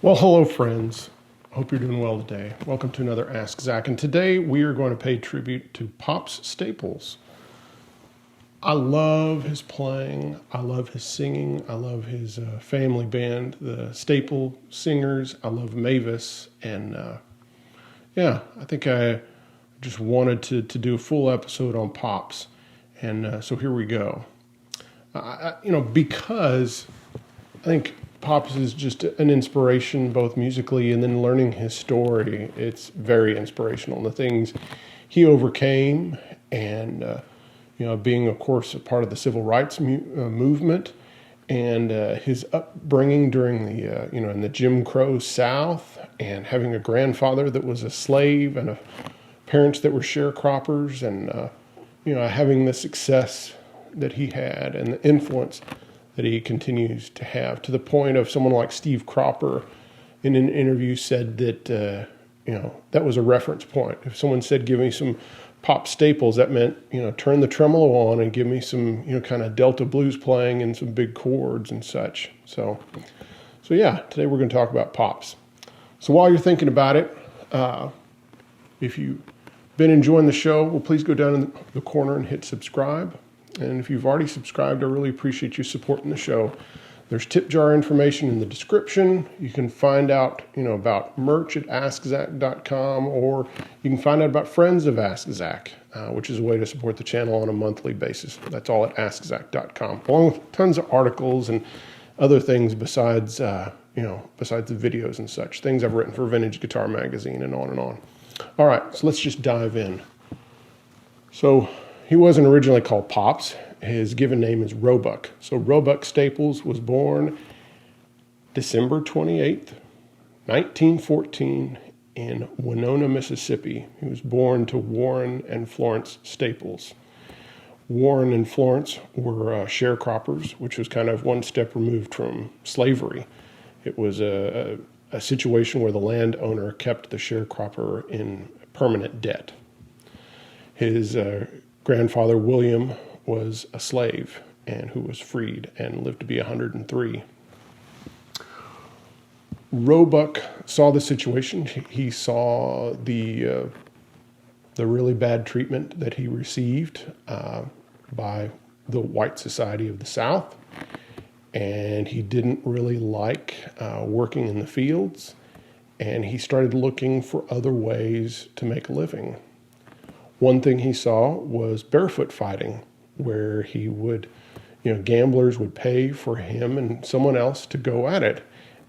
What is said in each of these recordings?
Well, hello, friends. Hope you're doing well today. Welcome to another Ask Zach. And today we are going to pay tribute to Pops Staples. I love his playing. I love his singing. I love his family band, the Staple Singers. I love Mavis. And I think I just wanted to do a full episode on Pops. And so here we go. Because I think Pops is just an inspiration, both musically and then learning his story. It's very inspirational. The things he overcame, and being, of course, a part of the civil rights movement, and his upbringing during the in the Jim Crow South, and having a grandfather that was a slave and parents that were sharecroppers, and having the success that he had and the influence that he continues to have, to the point of someone like Steve Cropper in an interview said that, that was a reference point. If someone said, give me some Pop Staples, that meant, turn the tremolo on and give me some, kind of Delta blues playing and some big chords and such. So today we're going to talk about Pops. So while you're thinking about it, if you've been enjoying the show, well, please go down in the corner and hit subscribe. And if you've already subscribed, I really appreciate you supporting the show. There's tip jar information in the description. You can find out, about merch at askzach.com, or you can find out about Friends of Ask Zach, which is a way to support the channel on a monthly basis. That's all at askzach.com, along with tons of articles and other things besides the videos and such, things I've written for Vintage Guitar Magazine and on and on. All right, so let's just dive in. So he wasn't originally called Pops. His given name is Roebuck. So Roebuck Staples was born December 28th, 1914 in Winona, Mississippi. He was born to Warren and Florence Staples. Warren and Florence were sharecroppers, which was kind of one step removed from slavery. It was a situation where the landowner kept the sharecropper in permanent debt. His grandfather, William, was a slave and who was freed and lived to be 103. Roebuck saw the situation. He saw the really bad treatment that he received by the white society of the South, and he didn't really like working in the fields, and he started looking for other ways to make a living. One thing he saw was barefoot fighting, where he would, gamblers would pay for him and someone else to go at it.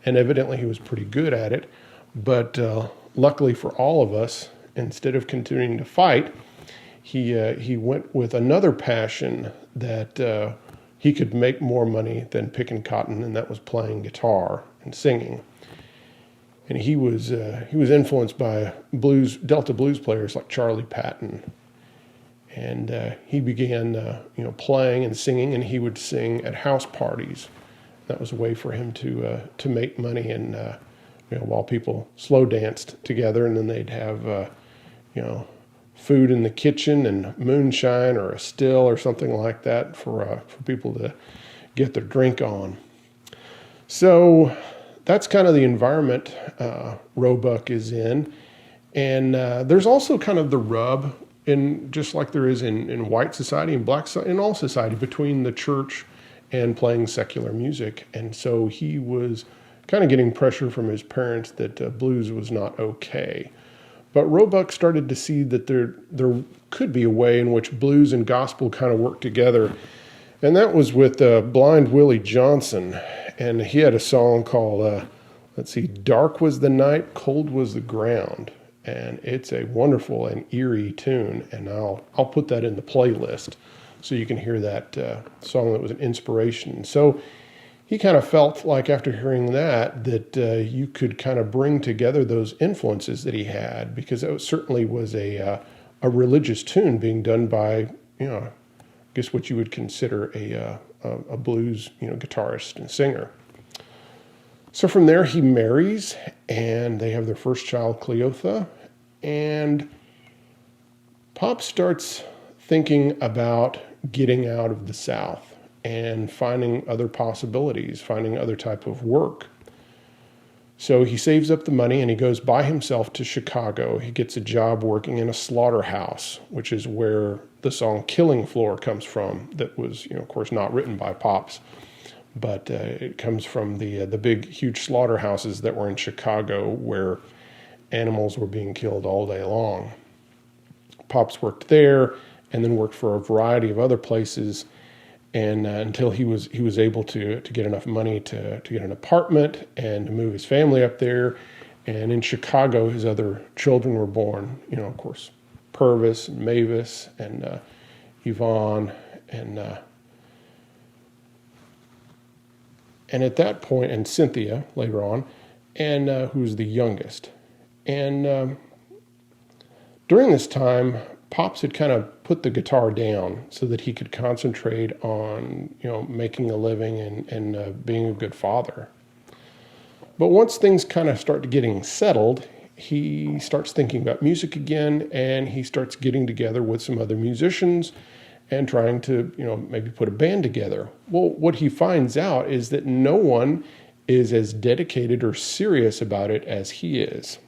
And evidently he was pretty good at it. But luckily for all of us, instead of continuing to fight, he went with another passion that he could make more money than picking cotton, and that was playing guitar and singing. And he was influenced by Delta blues players like Charlie Patton. And he began, playing and singing, and he would sing at house parties. That was a way for him to make money, and while people slow danced together, and then they'd have, food in the kitchen and moonshine or a still or something like that for people to get their drink on. So that's kind of the environment Roebuck is in. And there's also kind of the rub, just like there is in white society and black society, in all society, between the church and playing secular music. And so he was kind of getting pressure from his parents that blues was not okay. But Roebuck started to see that there could be a way in which blues and gospel kind of work together. And that was with Blind Willie Johnson. And he had a song called, Dark Was the Night, Cold Was the Ground. And it's a wonderful and eerie tune. And I'll put that in the playlist so you can hear that song that was an inspiration. So he kind of felt like after hearing that you could kind of bring together those influences that he had, because it certainly was a religious tune being done by, I guess what you would consider a blues, guitarist and singer. So from there he marries, and they have their first child, Cleotha, and Pop starts thinking about getting out of the South and finding other possibilities, finding other type of work. So he saves up the money and he goes by himself to Chicago. He gets a job working in a slaughterhouse, which is where the song Killing Floor comes from. That was, of course, not written by Pops, but it comes from the big, huge slaughterhouses that were in Chicago where animals were being killed all day long. Pops worked there and then worked for a variety of other places, and until he was able to get enough money to get an apartment and to move his family up there. And in Chicago, his other children were born. Of course, Purvis and Mavis and Yvonne and at that point, and Cynthia later on, and who was the youngest. And during this time, Pops had kind of put the guitar down so that he could concentrate on, making a living and being a good father. But once things kind of start getting settled, he starts thinking about music again, and he starts getting together with some other musicians and trying to, maybe put a band together. Well, what he finds out is that no one is as dedicated or serious about it as he is.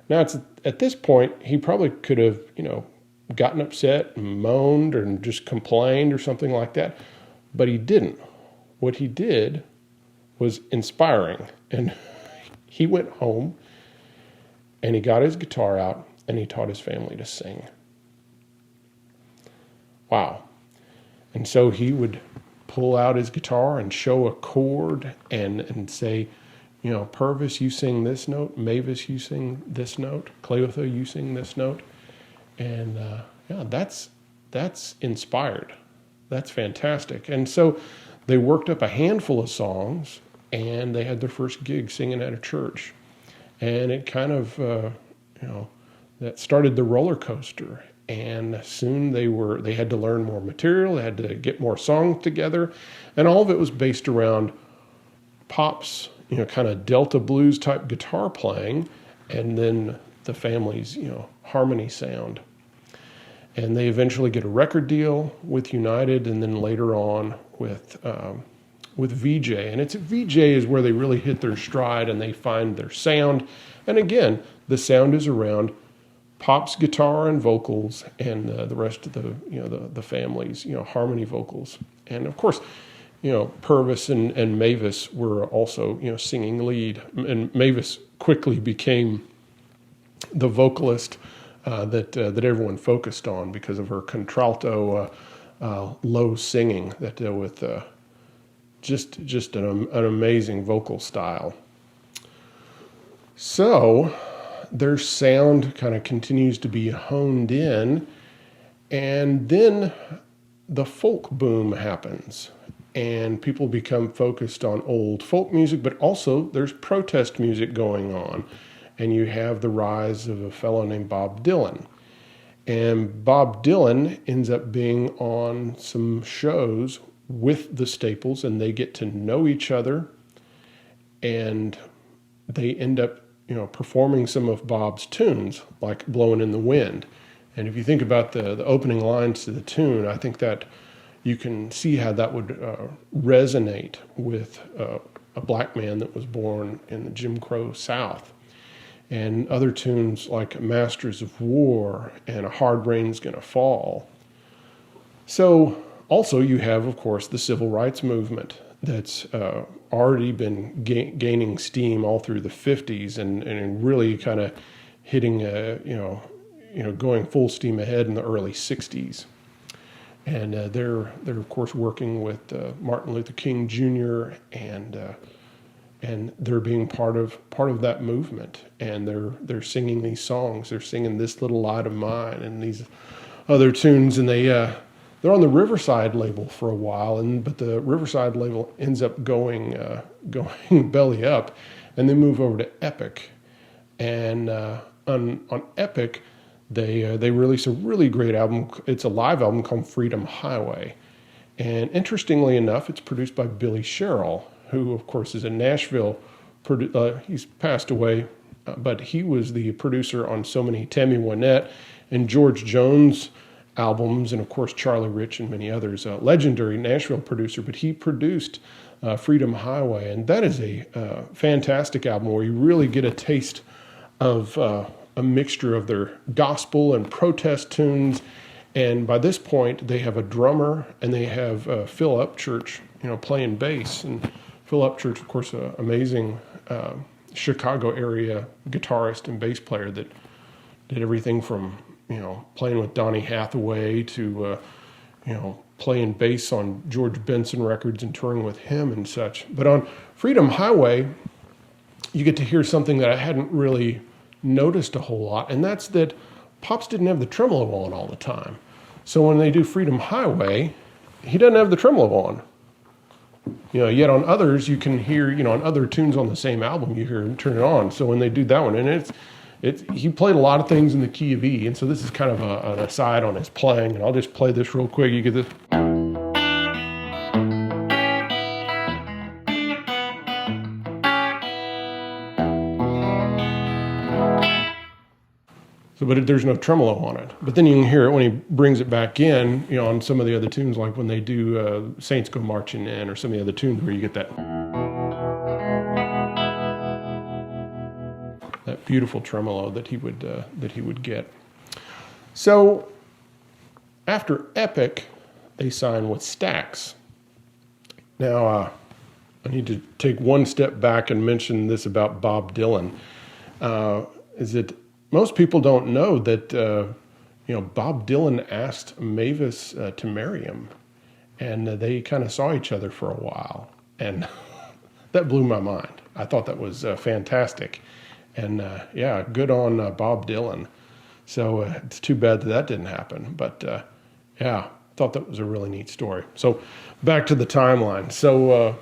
Now, it's at this point, he probably could have, gotten upset and moaned or just complained or something like that, but he didn't. What he did was inspiring, and he went home and he got his guitar out and he taught his family to sing. Wow. And so he would pull out his guitar and show a chord and say, Purvis, you sing this note. Mavis, you sing this note. Cleotha, you sing this note. And that's inspired. That's fantastic. And so they worked up a handful of songs, and they had their first gig singing at a church. And it kind of, that started the roller coaster. And soon they had to learn more material. They had to get more songs together. And all of it was based around Pop's, kind of Delta blues type guitar playing, and then the family's, harmony sound. And they eventually get a record deal with United, and then later on with VJ. And it's VJ is where they really hit their stride and they find their sound. And again, the sound is around Pop's guitar and vocals, and the rest of the family's harmony vocals. And of course, Purvis and Mavis were also singing lead, and Mavis quickly became the vocalist that everyone focused on because of her contralto low singing that with just an amazing vocal style. So their sound kind of continues to be honed in, and then the folk boom happens, and people become focused on old folk music, but also there's protest music going on, and you have the rise of a fellow named Bob Dylan. And Bob Dylan ends up being on some shows with the Staples, and they get to know each other, and they end up performing some of Bob's tunes, like Blowin' in the Wind. And if you think about the opening lines to the tune, I think that you can see how that would resonate with a black man that was born in the Jim Crow South. And other tunes like Masters of War and A Hard Rain's Gonna Fall. So also you have, of course, the civil rights movement that's already been gaining steam all through the 50s and really kind of hitting, going full steam ahead in the early 60s. And they're of course working with Martin Luther King Jr. and they're being part of that movement. And they're singing these songs. They're singing This Little Light of Mine and these other tunes, and they're on the Riverside label for a while, but the Riverside label ends up going belly up, and they move over to Epic. And on Epic, they release a really great album. It's a live album called Freedom Highway. And interestingly enough, it's produced by Billy Sherrill, who, of course, is a Nashville. He's passed away, but he was the producer on so many Tammy Wynette and George Jones albums, and of course Charlie Rich and many others. A legendary Nashville producer, but he produced Freedom Highway, and that is a fantastic album where you really get a taste of a mixture of their gospel and protest tunes. And by this point, they have a drummer and they have Phil Upchurch, playing bass. And Phil Upchurch, of course, an amazing Chicago area guitarist and bass player that did everything from playing with Donny Hathaway to playing bass on George Benson records and touring with him and such. But on Freedom Highway, you get to hear something that I hadn't really noticed a whole lot, and that's that Pops didn't have the tremolo on all the time. So when they do Freedom Highway, he doesn't have the tremolo on. Yet on others, you can hear, on other tunes on the same album, you hear him turn it on. So when they do that one, and he played a lot of things in the key of E, and so this is kind of an aside on his playing, and I'll just play this real quick. You get this. But there's no tremolo on it. But then you can hear it when he brings it back in, on some of the other tunes, like when they do Saints Go Marching In, or some of the other tunes where you get that beautiful tremolo that he would get. So after Epic, they signed with Stax. Now I need to take one step back and mention this about Bob Dylan. Is that most people don't know that, Bob Dylan asked Mavis to marry him, and they kind of saw each other for a while, and that blew my mind. I thought that was fantastic, and good on Bob Dylan. So it's too bad that didn't happen, but I thought that was a really neat story. So back to the timeline. So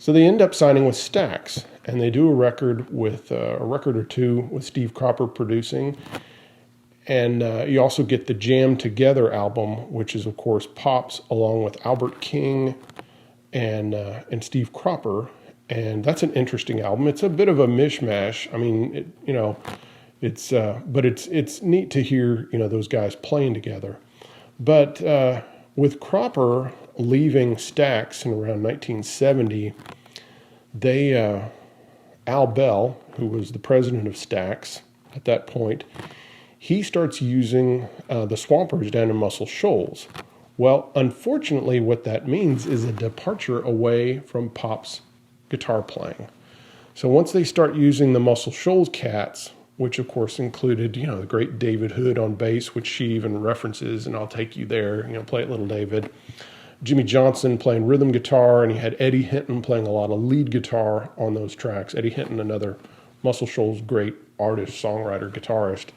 they end up signing with Stax. And they do a record or two with Steve Cropper producing. And you also get the Jam Together album, which is, of course, Pops along with Albert King and Steve Cropper. And that's an interesting album. It's a bit of a mishmash. I mean, it's neat to hear, those guys playing together. But with Cropper leaving Stax in around 1970, Al Bell, who was the president of Stax at that point, he starts using the Swampers down in Muscle Shoals. Well, unfortunately, what that means is a departure away from Pop's guitar playing. So once they start using the Muscle Shoals cats, which of course included, the great David Hood on bass, which she even references, and I'll take you there, play it, little David. Jimmy Johnson playing rhythm guitar, and he had Eddie Hinton playing a lot of lead guitar on those tracks. Eddie Hinton, another Muscle Shoals great artist, songwriter, guitarist.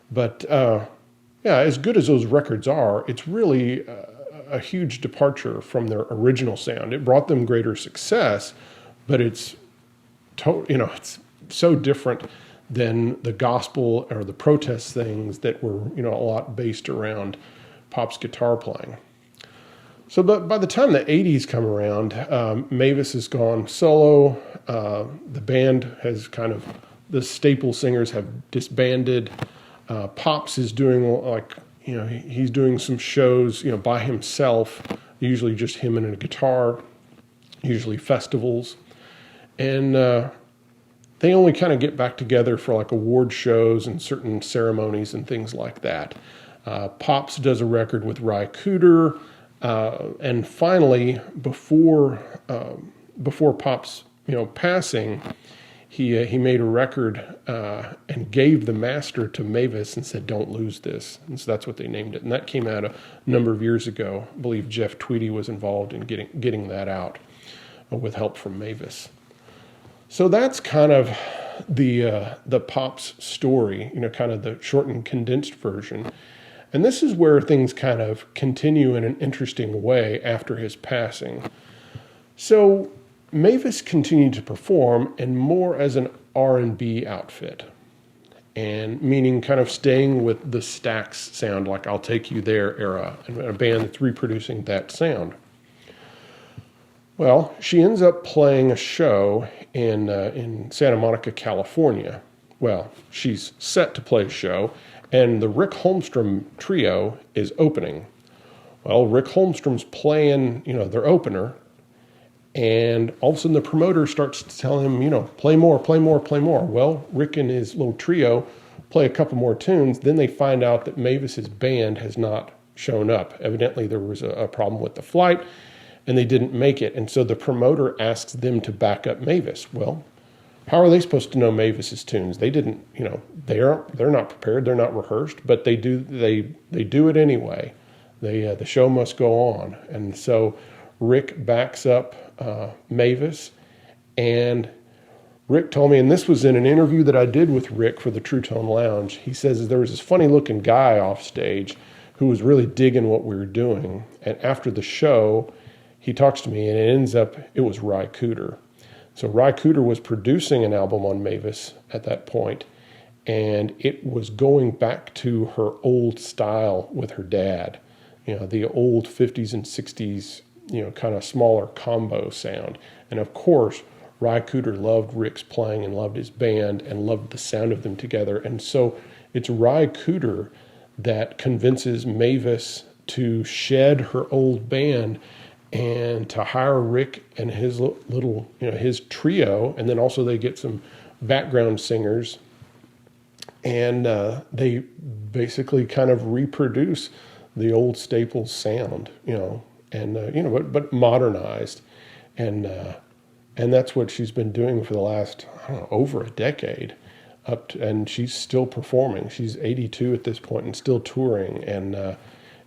But as good as those records are, it's really a huge departure from their original sound. It brought them greater success, but it's so different than the gospel or the protest things that were a lot based around Pop's guitar playing. So, but by the time the 80s come around, Mavis has gone solo. The band has the staple singers have disbanded. Pops is doing he's doing some shows, by himself, usually just him and a guitar, usually festivals. And they only kind of get back together for award shows and certain ceremonies and things like that. Pops does a record with Ry Cooder. And finally, before Pop's passing, he made a record and gave the master to Mavis and said, "Don't lose this." And so that's what they named it. And that came out a number of years ago. I believe Jeff Tweedy was involved in getting that out with help from Mavis. So that's kind of the Pops story, kind of the shortened, condensed version. And this is where things kind of continue in an interesting way after his passing. So Mavis continued to perform, and more as an R&B outfit, and meaning kind of staying with the Stax sound, like I'll Take You There era, and a band that's reproducing that sound. Well, she ends up playing a show in Santa Monica, California. Well, she's set to play a show, and the Rick Holmstrom trio is opening. Well, Rick Holmstrom's playing, their opener, and all of a sudden the promoter starts to tell him, play more, play more, play more. Well, Rick and his little trio play a couple more tunes. Then they find out that Mavis's band has not shown up. Evidently, there was a problem with the flight, and they didn't make it. And so the promoter asks them to back up Mavis. Well, how are they supposed to know Mavis's tunes? They didn't, they're not prepared. They're not rehearsed, but they do it anyway. The show must go on. And so Rick backs up Mavis, and Rick told me, and this was in an interview that I did with Rick for the True Tone Lounge, he says there was this funny looking guy off stage who was really digging what we were doing. And after the show, he talks to me, and it was Ry Cooder. So Ry Cooder was producing an album on Mavis at that point, and it was going back to her old style with her dad, the old 50s and 60s, kind of smaller combo sound. And of course, Ry Cooder loved Rick's playing and loved his band and loved the sound of them together. And so it's Ry Cooder that convinces Mavis to shed her old band and to hire Rick and his little, his trio. And then also they get some background singers, and they basically kind of reproduce the old Staples sound, but modernized. And that's what she's been doing for the last, over a decade. And she's still performing. She's 82 at this point and still touring. And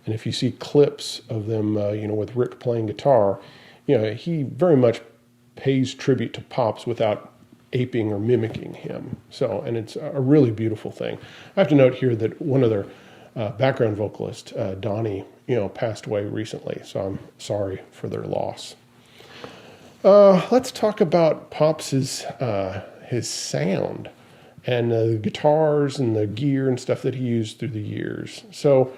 if you see clips of them, with Rick playing guitar, he very much pays tribute to Pops without aping or mimicking him. So, and it's a really beautiful thing. I have to note here that one of their background vocalist, Donnie, passed away recently. So I'm sorry for their loss. Let's talk about Pops' his sound and the guitars and the gear and stuff that he used through the years. So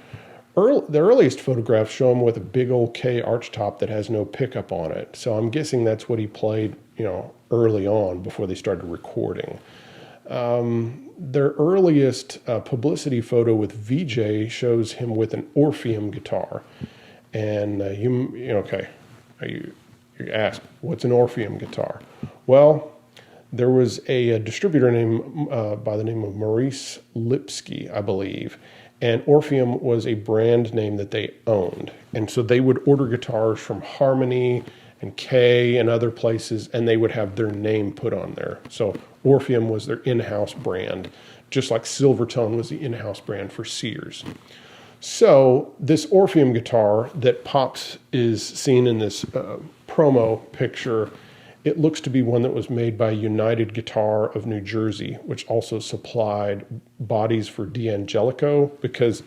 the earliest photographs show him with a big old K arch top that has no pickup on it. So I'm guessing that's what he played, early on before they started recording. Their earliest publicity photo with VJ shows him with an Orpheum guitar. And you ask, what's an Orpheum guitar? Well, there was a distributor by the name of Maurice Lipsky, I believe, and Orpheum was a brand name that they owned. And so they would order guitars from Harmony and Kay and other places, and they would have their name put on there. So Orpheum was their in-house brand, just like Silvertone was the in-house brand for Sears. So this Orpheum guitar that Pops is seen in this promo picture, it looks to be one that was made by United Guitar of New Jersey, which also supplied bodies for D'Angelico, because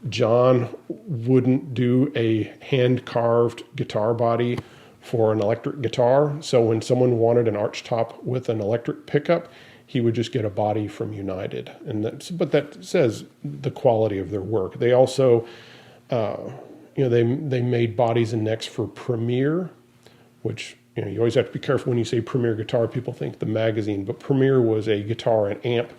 John wouldn't do a hand-carved guitar body for an electric guitar. So when someone wanted an arch top with an electric pickup, he would just get a body from United. But that says the quality of their work. They also, they made bodies and necks for Premier, which, you always have to be careful when you say Premier Guitar. People think the magazine, but Premier was a guitar and amp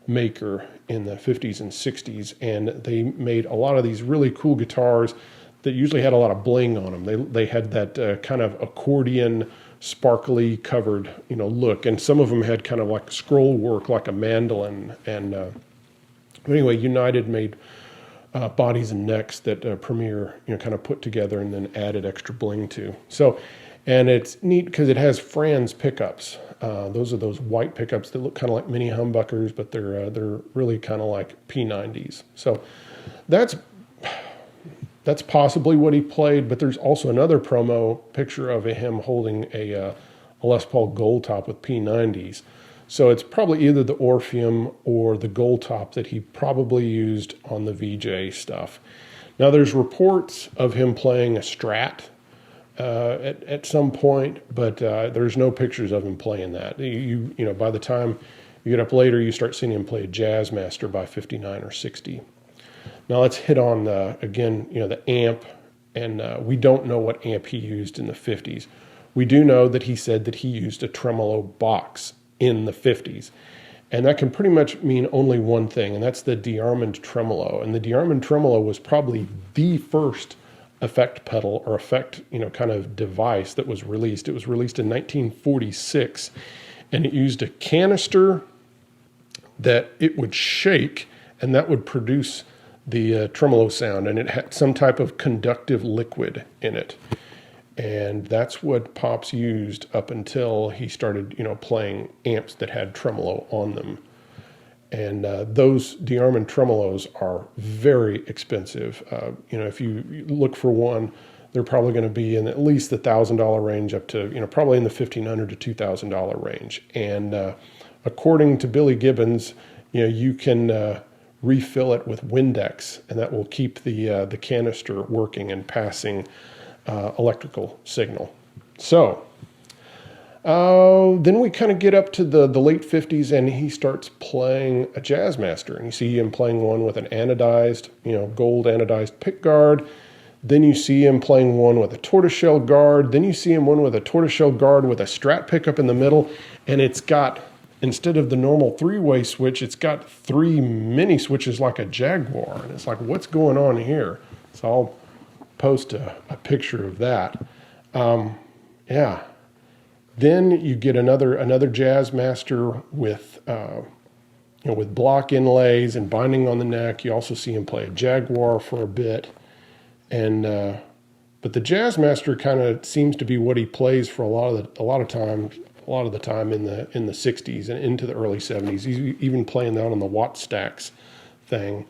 maker in the 50s and 60s, and they made a lot of these really cool guitars that usually had a lot of bling on them. They had that kind of accordion, sparkly covered, look, and some of them had kind of like scroll work, like a mandolin. And but anyway, United made bodies and necks that Premier, kind of put together and then added extra bling to. So, and it's neat because it has Franz pickups. Those are those white pickups that look kind of like mini humbuckers, but they're really kind of like P90s. So that's possibly what he played, but there's also another promo picture of him holding a Les Paul Gold Top with P90s. So it's probably either the Orpheum or the Gold Top that he probably used on the VJ stuff. Now there's reports of him playing a Strat at some point, but there's no pictures of him playing that. By the time you get up later, you start seeing him play a Jazzmaster by 59 or 60. Now let's hit on, again, the amp, and we don't know what amp he used in the 50s. We do know that he said that he used a tremolo box in the 50s. And that can pretty much mean only one thing, and that's the de-armand tremolo. And the de-armand tremolo was probably the first effect pedal or effect, kind of device that was released. It was released in 1946, and it used a canister that it would shake, and that would produce the tremolo sound, and it had some type of conductive liquid in it. And that's what Pops used up until he started, playing amps that had tremolo on them. And those de-armand tremolos are very expensive. If you look for one, they're probably going to be in at least the $1,000 range up to, probably in the $1,500 to $2,000 range. And according to Billy Gibbons, you can refill it with Windex, and that will keep the canister working and passing electrical signal. So then we kind of get up to the late 50s, and he starts playing a Jazzmaster, and you see him playing one with an anodized, gold anodized pickguard. Then you see him playing one with a tortoiseshell guard. Then you see him one with a tortoiseshell guard with a Strat pickup in the middle, and it's got, instead of the normal three-way switch, it's got 3 mini switches like a Jaguar, and it's like, what's going on here? So I'll post a picture of that. Yeah. Then you get another Jazzmaster with with block inlays and binding on the neck. You also see him play a Jaguar for a bit, and but the Jazzmaster kind of seems to be what he plays for a lot of the time in the 60s and into the early 70s. He's even playing that on the Watt Stax thing.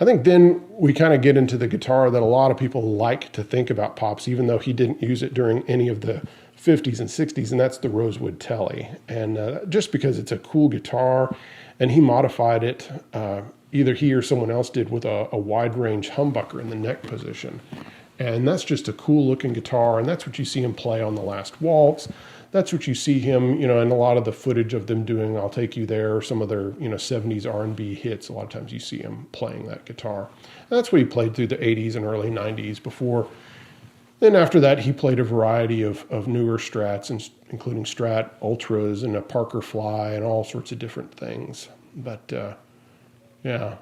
I think then we kind of get into the guitar that a lot of people like to think about Pops, even though he didn't use it during any of the 50s and 60s, and that's the Rosewood Telly. And just because it's a cool guitar, and he modified it, either he or someone else did, with a wide range humbucker in the neck position. And that's just a cool looking guitar, and that's what you see him play on The Last Waltz. That's what you see him, in a lot of the footage of them doing I'll Take You There, some of their, 70s R&B hits. A lot of times you see him playing that guitar. And that's what he played through the 80s and early 90s before. Then after that, he played a variety of newer Strats, including Strat Ultras and a Parker Fly and all sorts of different things. But,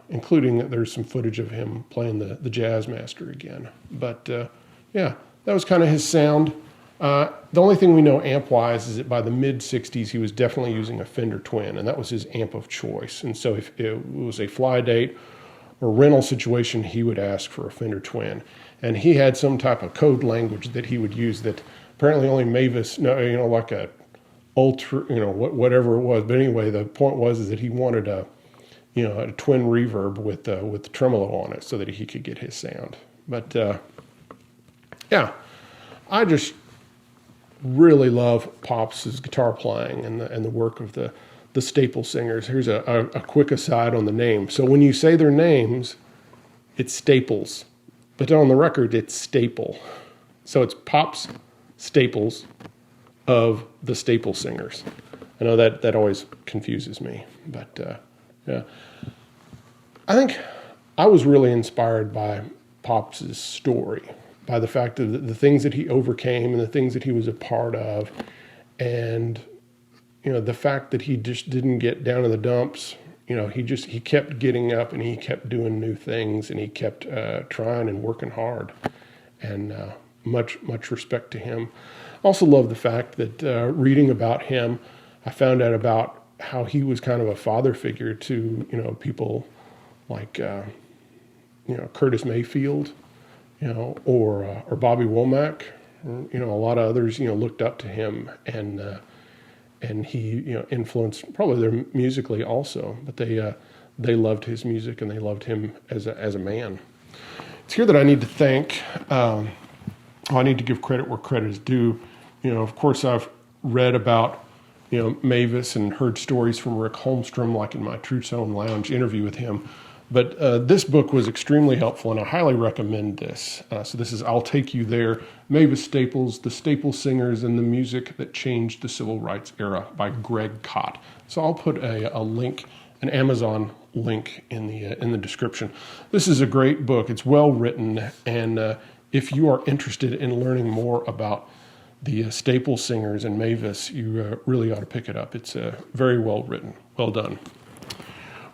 including there's some footage of him playing the Jazzmaster again. But, that was kind of his sound. The only thing we know amp-wise is that by the mid-60s, he was definitely using a Fender Twin, and that was his amp of choice. And so if it was a fly date or rental situation, he would ask for a Fender Twin. And he had some type of code language that he would use that apparently only Mavis, like a Ultra, whatever it was. But anyway, the point was that he wanted a twin reverb with the tremolo on it so that he could get his sound. But, I just really love Pops' guitar playing and the work of the Staple singers. Here's a quick aside on the name. So when you say their names, it's Staples, but on the record it's Staple. So it's Pops Staples of the Staple singers. I know that always confuses me, but I think I was really inspired by Pops' story, by the fact of the things that he overcame and the things that he was a part of, and the fact that he just didn't get down in the dumps. He kept getting up, and he kept doing new things, and he kept trying and working hard, and much respect to him. Also love the fact that reading about him, I found out about how he was kind of a father figure to people like Curtis Mayfield, or Bobby Womack, or, a lot of others, looked up to him, and he, influenced probably their musically also, but they loved his music and they loved him as a man. It's here that I need to thank, I need to give credit where credit is due. Of course I've read about, Mavis and heard stories from Rick Holmstrom, like in my True Tone Lounge interview with him. But this book was extremely helpful, and I highly recommend this. So this is I'll Take You There, Mavis Staples, The Staple Singers, and the Music That Changed the Civil Rights Era by Greg Kot. So I'll put a link, an Amazon link in the description. This is a great book. It's well written, and if you are interested in learning more about the staple singers and Mavis, you really ought to pick it up. It's very well written, well done.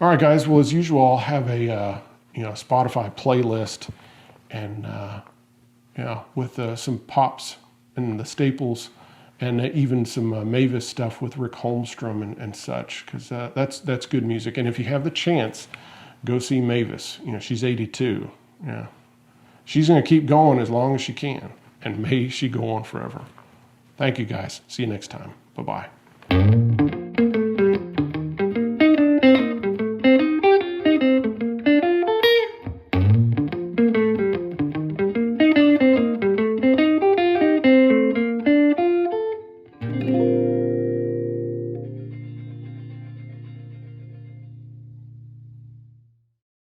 All right, guys. Well, as usual, I'll have a Spotify playlist, and with some pops and the staples, and even some Mavis stuff with Rick Holmstrom and such, because that's good music. And if you have the chance, go see Mavis. She's 82. Yeah, she's going to keep going as long as she can, and may she go on forever. Thank you, guys. See you next time. Bye-bye.